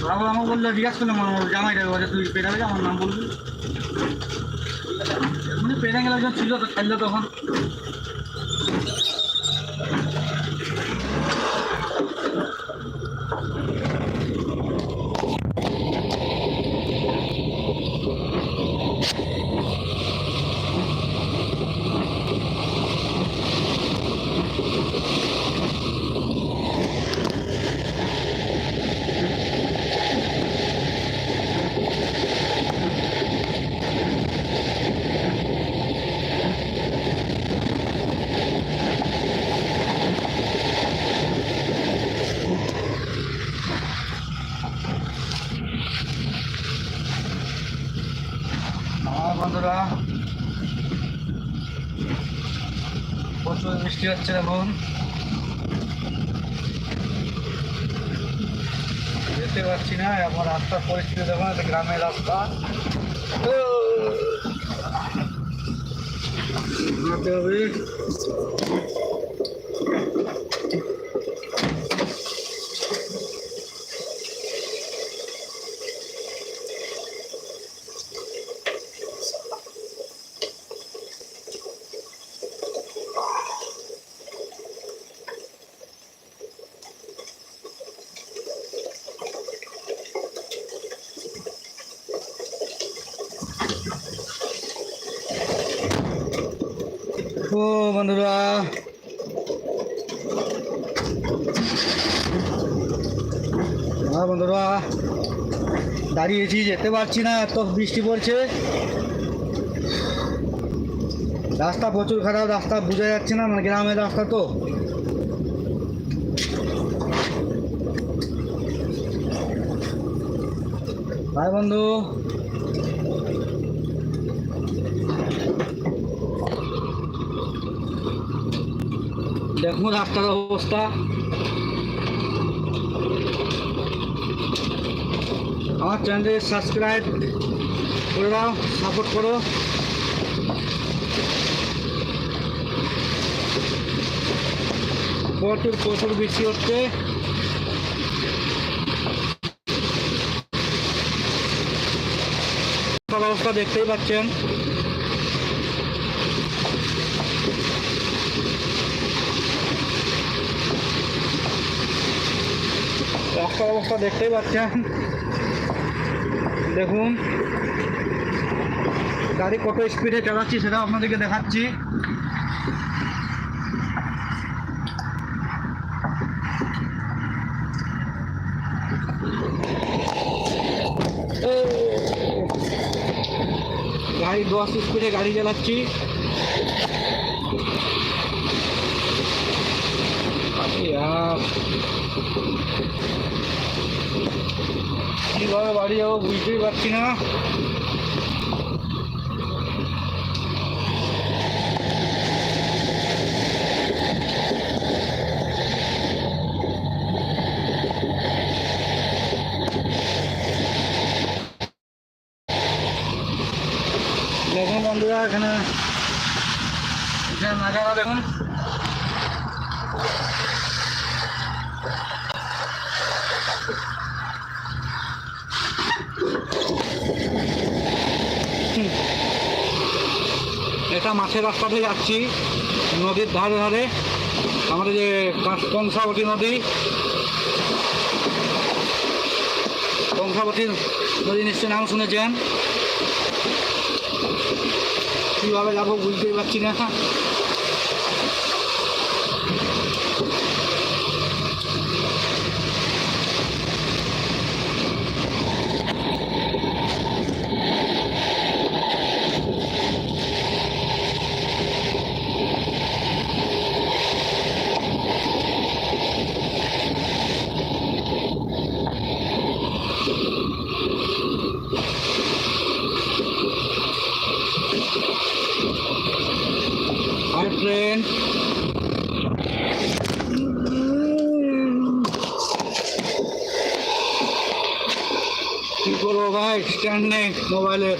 তারপর আমাকে বললো, জিজ্ঞাসা করলাম আমার জামাইটা বলে, তুই পেটাবে আমার নাম বলবি। মানে পেটে গেলে একজন ছিল তো, খেললো তখন। বন্ধুরা, প্রচুর বৃষ্টি হচ্ছে এখন, যেতে পারছি না। এখন রাস্তার পরিস্থিতি দেখুন, এটা গ্রামের রাস্তা। হবে ও বন্ধুরা, বন্ধুরা দাঁড়িয়েছি, যেতে পারছি না, এত বৃষ্টি পড়ছে। রাস্তা প্রচুর খারাপ, রাস্তা বোঝা যাচ্ছে না, মানে গ্রামের রাস্তা তো। ভাই বন্ধু, দেখুন রাস্তার অবস্থা। আমার চ্যানেলটি সাবস্ক্রাইব করে দাও, সাপোর্ট করো। প্রচুর প্রচুর বৃষ্টি হচ্ছে। অবস্থা দেখতেই পাচ্ছেন। রাস্তার অবস্থা দেখতেই পাচ্ছেন, দেখুন গাড়ি কত স্পিডে চালাচ্ছি সেটা আপনাদেরকে দেখাচ্ছি। গাড়ি 10 স্পিডে গাড়ি চালাচ্ছি। কিভাবে বাড়ি যাবো বুঝতেই পারছি না। দেখুন বন্ধুরা, এখানে নাজারা দেখুন। এটা মাছের রাস্তাতে যাচ্ছি, নদীর ধারে ধারে। আমাদের যে কংসাবতী নদী, কংসাবতী নদী নিশ্চয় নাম শুনেছেন। কীভাবে যাবো বুঝতেই পারছি না। আর ট্রেন কি করবো ভাই, স্ট্যান্ড নেই মোবাইলের।